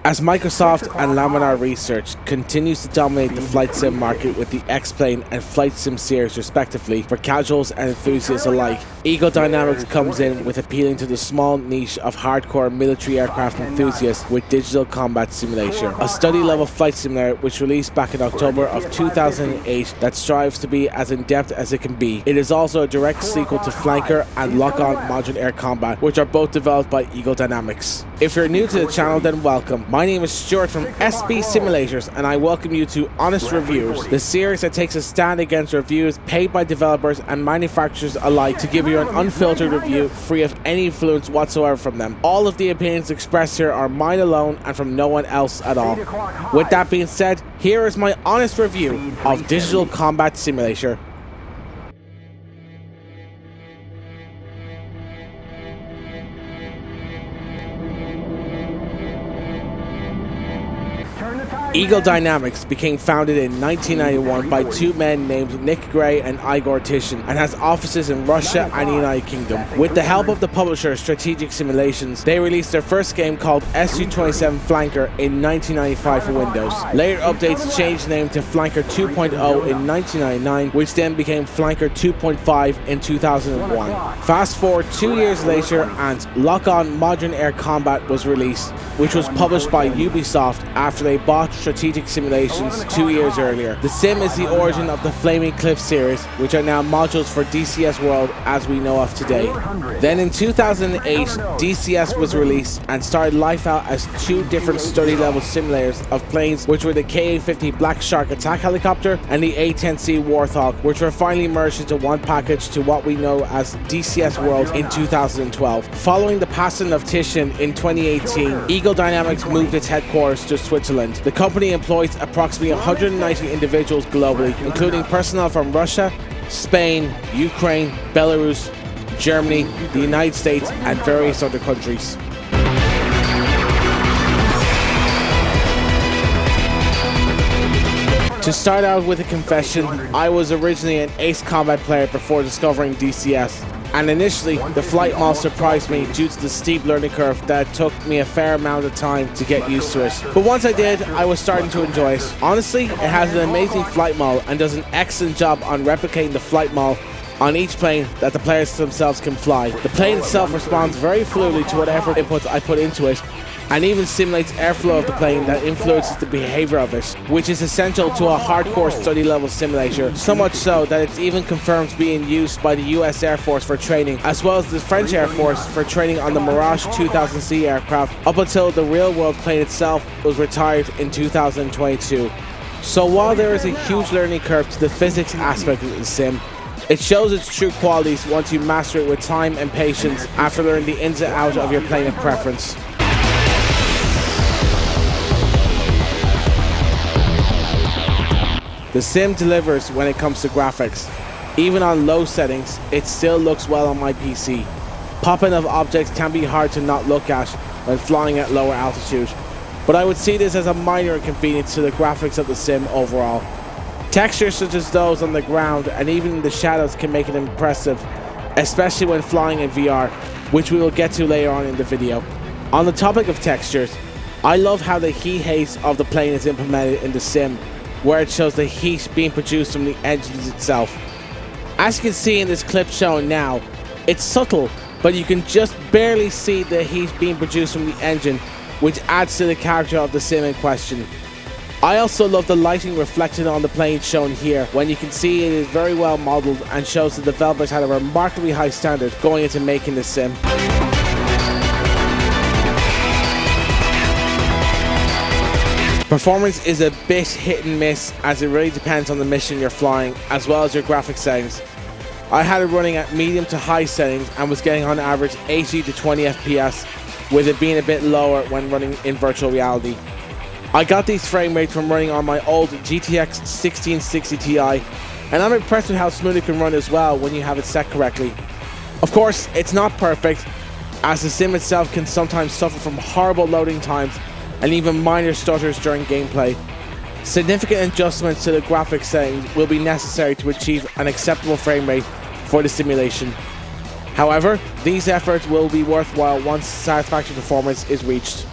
As Microsoft and Laminar Research continues to dominate the flight sim market with the X-Plane and Flight Sim series respectively for casuals and enthusiasts alike, Eagle Dynamics comes in with appealing to the small niche of hardcore military aircraft enthusiasts with digital combat simulation, a study-level flight simulator which released back in October of 2008 that strives to be as in-depth as it can be. It is also a direct sequel to Flanker and Lock-On Modern Air Combat, which are both developed by Eagle Dynamics. If you're new to the channel, then welcome. My name is Stuart from SB Simulators, and I welcome you to Honest Reviews, the series that takes a stand against reviews paid by developers and manufacturers alike to give you an unfiltered review free of any influence whatsoever from them. All of the opinions expressed here are mine alone and from no one else at all. With that being said, here is my honest review of Digital Combat Simulator. Eagle Dynamics became founded in 1991 by two men named Nick Gray and Igor Tishin and has offices in Russia and the United Kingdom. With the help of the publisher Strategic Simulations, they released their first game called SU-27 Flanker in 1995 for Windows. Later updates changed the name to Flanker 2.0 in 1999, which then became Flanker 2.5 in 2001. Fast forward 2 years later and Lock-On Modern Air Combat was released, which was published by Ubisoft after they bought Strategic Simulations 2 years earlier. The sim is the origin of the Flaming Cliff series, which are now modules for DCS World as we know of today. Then in 2008, DCS was released and started life out as two different study-level simulators of planes, which were the KA-50 Black Shark attack helicopter and the A-10C Warthog, which were finally merged into one package to what we know as DCS World in 2012. Following the passing of Tishin in 2018, Eagle Dynamics moved its headquarters to Switzerland. The company employs approximately 190 individuals globally, including personnel from Russia, Spain, Ukraine, Belarus, Germany, the United States, and various other countries. To start out with a confession, I was originally an Ace Combat player before discovering DCS. And initially, the flight model surprised me due to the steep learning curve that took me a fair amount of time to get used to it. But once I did, I was starting to enjoy it. Honestly, it has an amazing flight model and does an excellent job on replicating the flight model on each plane that the players themselves can fly. The plane itself responds very fluidly to whatever inputs I put into it, and even simulates airflow of the plane that influences the behavior of it, which is essential to a hardcore study level simulator, so much so that it's even confirmed being used by the US Air Force for training, as well as the French Air Force for training on the Mirage 2000C aircraft, up until the real world plane itself was retired in 2022. So while there is a huge learning curve to the physics aspect of the sim, it shows its true qualities once you master it with time and patience after learning the ins and outs of your plane of preference. The sim delivers when it comes to graphics. Even on low settings, it still looks well on my PC. Popping of objects can be hard to not look at when flying at lower altitude, but I would see this as a minor inconvenience to the graphics of the sim overall. Textures such as those on the ground and even the shadows can make it impressive, especially when flying in VR, which we will get to later on in the video. On the topic of textures, I love how the heat haze of the plane is implemented in the sim, where it shows the heat being produced from the engines itself. As you can see in this clip shown now, it's subtle, but you can just barely see the heat being produced from the engine, which adds to the character of the sim in question. I also love the lighting reflected on the plane shown here, when you can see it is very well modelled and shows the developers had a remarkably high standard going into making this sim. Performance is a bit hit and miss, as it really depends on the mission you're flying as well as your graphics settings. I had it running at medium to high settings and was getting on average 80 to 20 FPS, with it being a bit lower when running in virtual reality. I got these frame rates from running on my old GTX 1660 Ti, and I'm impressed with how smooth it can run as well when you have it set correctly. Of course, it's not perfect, as the sim itself can sometimes suffer from horrible loading times and even minor stutters during gameplay. Significant adjustments to the graphics settings will be necessary to achieve an acceptable frame rate for the simulation. However, these efforts will be worthwhile once satisfactory performance is reached.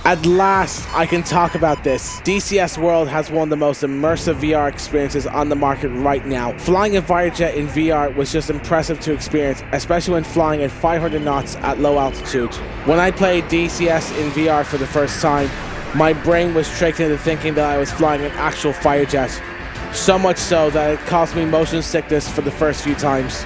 At last, I can talk about this. DCS World has one of the most immersive VR experiences on the market right now. Flying a Firejet in VR was just impressive to experience, especially when flying at 500 knots at low altitude. When I played DCS in VR for the first time, my brain was tricked into thinking that I was flying an actual Firejet. So much so that it caused me motion sickness for the first few times.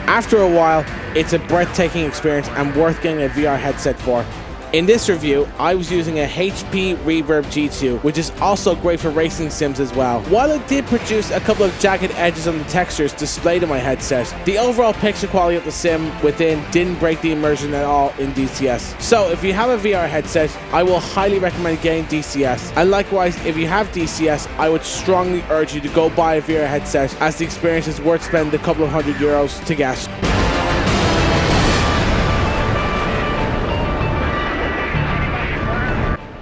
After a while, it's a breathtaking experience and worth getting a VR headset for. In this review, I was using a HP Reverb G2, which is also great for racing sims as well. While it did produce a couple of jagged edges on the textures displayed in my headset, the overall picture quality of the sim within didn't break the immersion at all in DCS. So if you have a VR headset, I will highly recommend getting DCS. And likewise, if you have DCS, I would strongly urge you to go buy a VR headset, as the experience is worth spending a couple of €100 to get.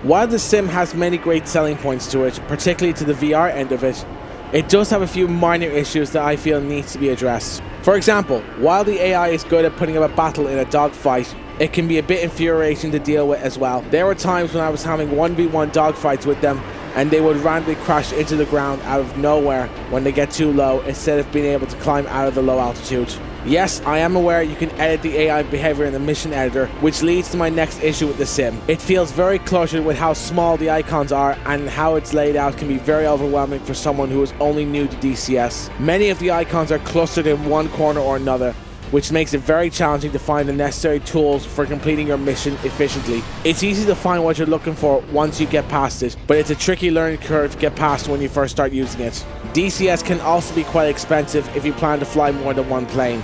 While the sim has many great selling points to it, particularly to the VR end of it, it does have a few minor issues that I feel needs to be addressed. For example, while the AI is good at putting up a battle in a dogfight, it can be a bit infuriating to deal with as well. There were times when I was having 1v1 dogfights with them and they would randomly crash into the ground out of nowhere when they get too low, instead of being able to climb out of the low altitude. Yes, I am aware you can edit the AI behavior in the mission editor, which leads to my next issue with the sim. It feels very cluttered with how small the icons are, and how it's laid out can be very overwhelming for someone who is only new to DCS. Many of the icons are clustered in one corner or another, which makes it very challenging to find the necessary tools for completing your mission efficiently. It's easy to find what you're looking for once you get past it, but it's a tricky learning curve to get past when you first start using it. DCS can also be quite expensive if you plan to fly more than one plane.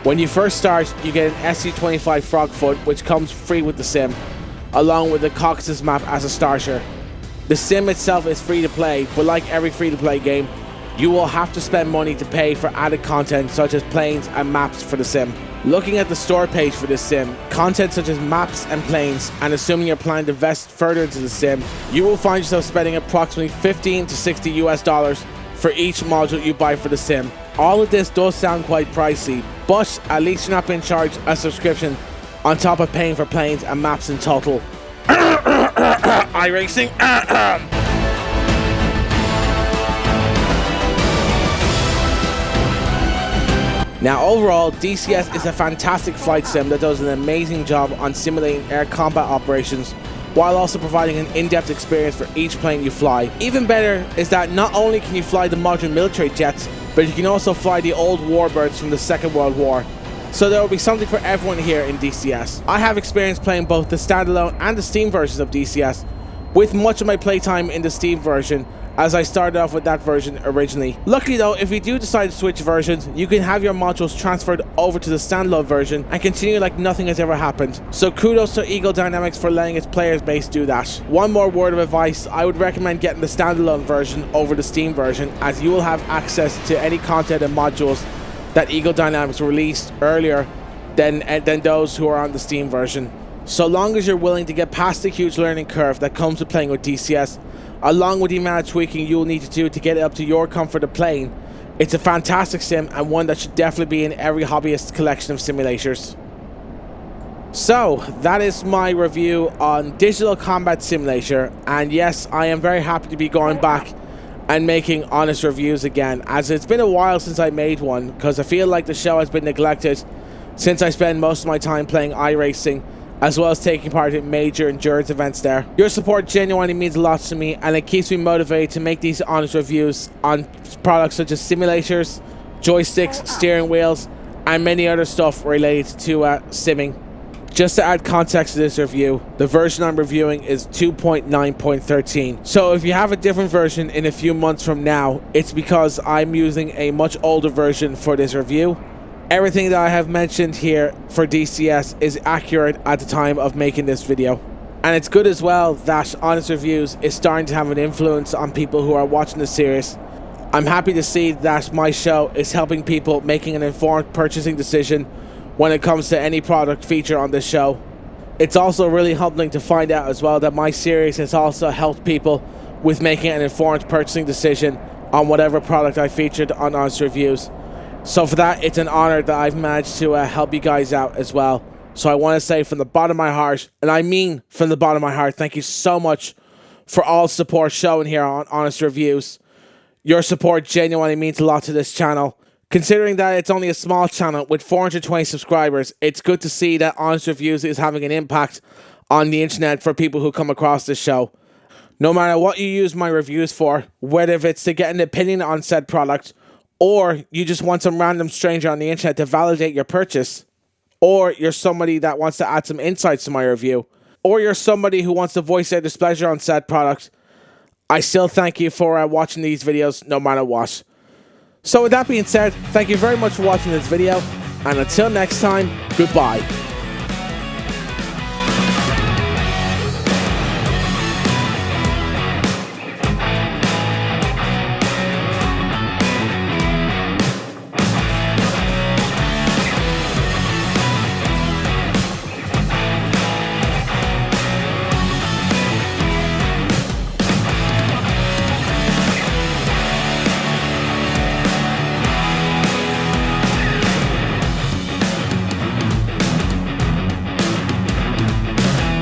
When you first start, you get an SC-25 Frogfoot, which comes free with the sim, along with the Caucasus map as a starter. The sim itself is free to play, but like every free to play game, you will have to spend money to pay for added content such as planes and maps for the sim. Looking at the store page for this sim, content such as maps and planes, and assuming you're planning to invest further into the sim, you will find yourself spending approximately $15 to $60 for each module you buy for the sim. All of this does sound quite pricey, but at least you're not being charged a subscription on top of paying for planes and maps in total. iRacing. Now overall, DCS is a fantastic flight sim that does an amazing job on simulating air combat operations, while also providing an in-depth experience for each plane you fly. Even better is that not only can you fly the modern military jets, but you can also fly the old warbirds from the Second World War. So there will be something for everyone here in DCS. I have experience playing both the standalone and the Steam versions of DCS, with much of my playtime in the Steam version, as I started off with that version originally. Luckily though, if you do decide to switch versions, you can have your modules transferred over to the standalone version and continue like nothing has ever happened. So kudos to Eagle Dynamics for letting its players base do that. One more word of advice, I would recommend getting the standalone version over the Steam version, as you will have access to any content and modules that Eagle Dynamics released earlier than those who are on the Steam version. So long as you're willing to get past the huge learning curve that comes with playing with DCS, along with the amount of tweaking you'll need to do to get it up to your comfort of playing, it's a fantastic sim and one that should definitely be in every hobbyist's collection of simulators. So that is my review on Digital Combat Simulator, and yes, I am very happy to be going back and making honest reviews again, as it's been a while since I made one, because I feel like the show has been neglected since I spend most of my time playing iRacing, as well as taking part in major endurance events there. Your support genuinely means a lot to me, and it keeps me motivated to make these honest reviews on products such as simulators, joysticks, steering wheels, and many other stuff related to simming. Just to add context to this review, the version I'm reviewing is 2.9.13. So if you have a different version in a few months from now, it's because I'm using a much older version for this review. Everything that I have mentioned here for DCS is accurate at the time of making this video. And it's good as well that Honest Reviews is starting to have an influence on people who are watching the series. I'm happy to see that my show is helping people making an informed purchasing decision when it comes to any product featured on this show. It's also really humbling to find out as well that my series has also helped people with making an informed purchasing decision on whatever product I featured on Honest Reviews. So for that, it's an honor that I've managed to help you guys out as well. So I want to say from the bottom of my heart, and I mean from the bottom of my heart, thank you so much for all support shown here on Honest Reviews. Your support genuinely means a lot to this channel. Considering that it's only a small channel with 420 subscribers, it's good to see that Honest Reviews is having an impact on the internet for people who come across this show. No matter what you use my reviews for, whether if it's to get an opinion on said product, or you just want some random stranger on the internet to validate your purchase, or you're somebody that wants to add some insights to my review, or you're somebody who wants to voice their displeasure on said product, I still thank you for watching these videos no matter what. So with that being said, thank you very much for watching this video, and until next time, goodbye.